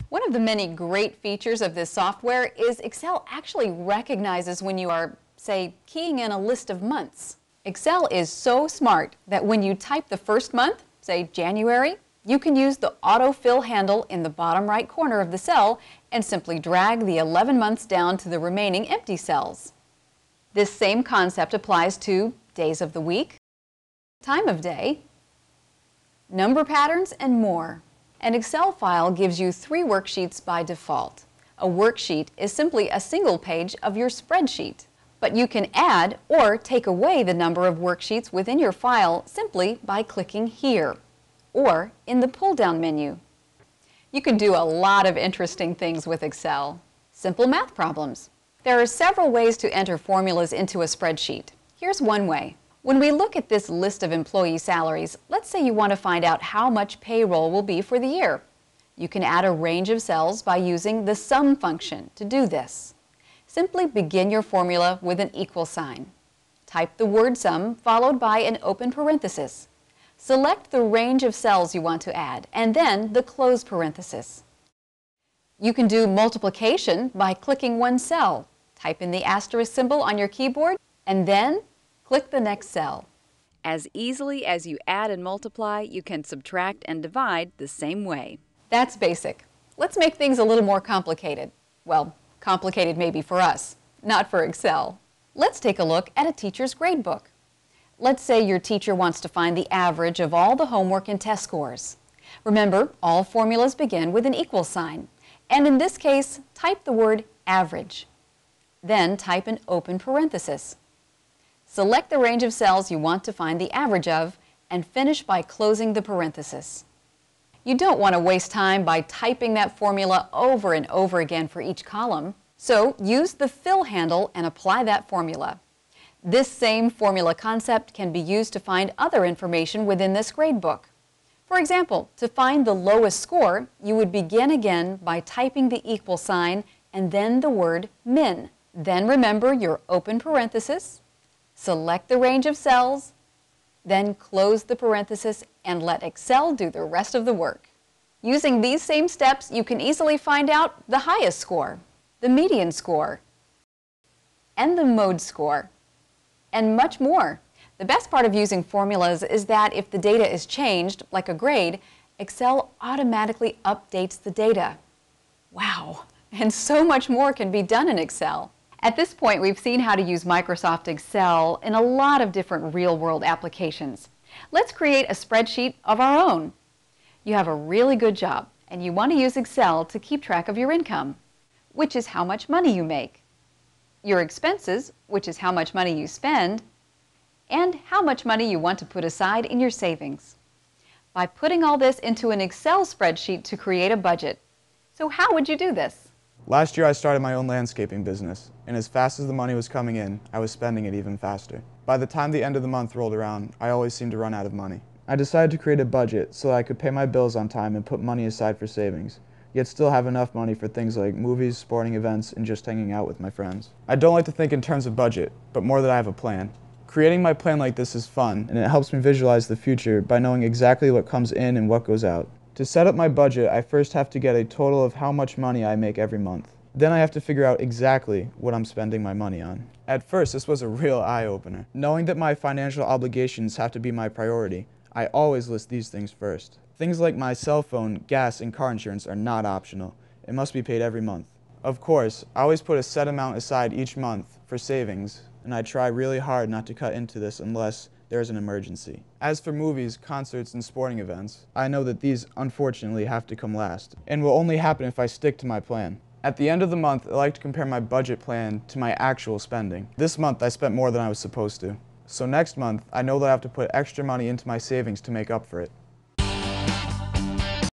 One of the many great features of this software is Excel actually recognizes when you are, say, keying in a list of months. Excel is so smart that when you type the first month, say January, you can use the autofill handle in the bottom right corner of the cell and simply drag the 11 months down to the remaining empty cells. This same concept applies to days of the week, time of day, number patterns, and more. An Excel file gives you 3 worksheets by default. A worksheet is simply a single page of your spreadsheet, but you can add or take away the number of worksheets within your file simply by clicking here or in the pull-down menu. You can do a lot of interesting things with Excel. Simple math problems. There are several ways to enter formulas into a spreadsheet. Here's one way. When we look at this list of employee salaries, let's say you want to find out how much payroll will be for the year. You can add a range of cells by using the sum function to do this. Simply begin your formula with an equal sign. Type the word sum followed by an open parenthesis. Select the range of cells you want to add and then the close parenthesis. You can do multiplication by clicking one cell. Type in the asterisk symbol on your keyboard and then click the next cell. As easily as you add and multiply, you can subtract and divide the same way. That's basic. Let's make things a little more complicated. Well, complicated maybe for us, not for Excel. Let's take a look at a teacher's gradebook. Let's say your teacher wants to find the average of all the homework and test scores. Remember, all formulas begin with an equal sign. And in this case, type the word average. Then type an open parenthesis. Select the range of cells you want to find the average of and finish by closing the parenthesis. You don't want to waste time by typing that formula over and over again for each column, so use the fill handle and apply that formula. This same formula concept can be used to find other information within this gradebook. For example, to find the lowest score, you would begin again by typing the equal sign and then the word min. Then remember your open parenthesis, select the range of cells, then close the parenthesis and let Excel do the rest of the work. Using these same steps, you can easily find out the highest score, the median score, and the mode score, and much more. The best part of using formulas is that if the data is changed, like a grade, Excel automatically updates the data. Wow! And so much more can be done in Excel. At this point, we've seen how to use Microsoft Excel in a lot of different real-world applications. Let's create a spreadsheet of our own. You have a really good job, and you want to use Excel to keep track of your income, which is how much money you make, your expenses, which is how much money you spend, and how much money you want to put aside in your savings. By putting all this into an Excel spreadsheet to create a budget. So how would you do this? Last year I started my own landscaping business, and as fast as the money was coming in, I was spending it even faster. By the time the end of the month rolled around, I always seemed to run out of money. I decided to create a budget so that I could pay my bills on time and put money aside for savings, yet still have enough money for things like movies, sporting events, and just hanging out with my friends. I don't like to think in terms of budget, but more that I have a plan. Creating my plan like this is fun, and it helps me visualize the future by knowing exactly what comes in and what goes out. To set up my budget, I first have to get a total of how much money I make every month. Then I have to figure out exactly what I'm spending my money on. At first, this was a real eye-opener. Knowing that my financial obligations have to be my priority, I always list these things first. Things like my cell phone, gas, and car insurance are not optional. It must be paid every month. Of course, I always put a set amount aside each month for savings, and I try really hard not to cut into this unless there's an emergency. As for movies, concerts, and sporting events, I know that these unfortunately have to come last, and will only happen if I stick to my plan. At the end of the month, I like to compare my budget plan to my actual spending. This month, I spent more than I was supposed to. So next month, I know that I have to put extra money into my savings to make up for it.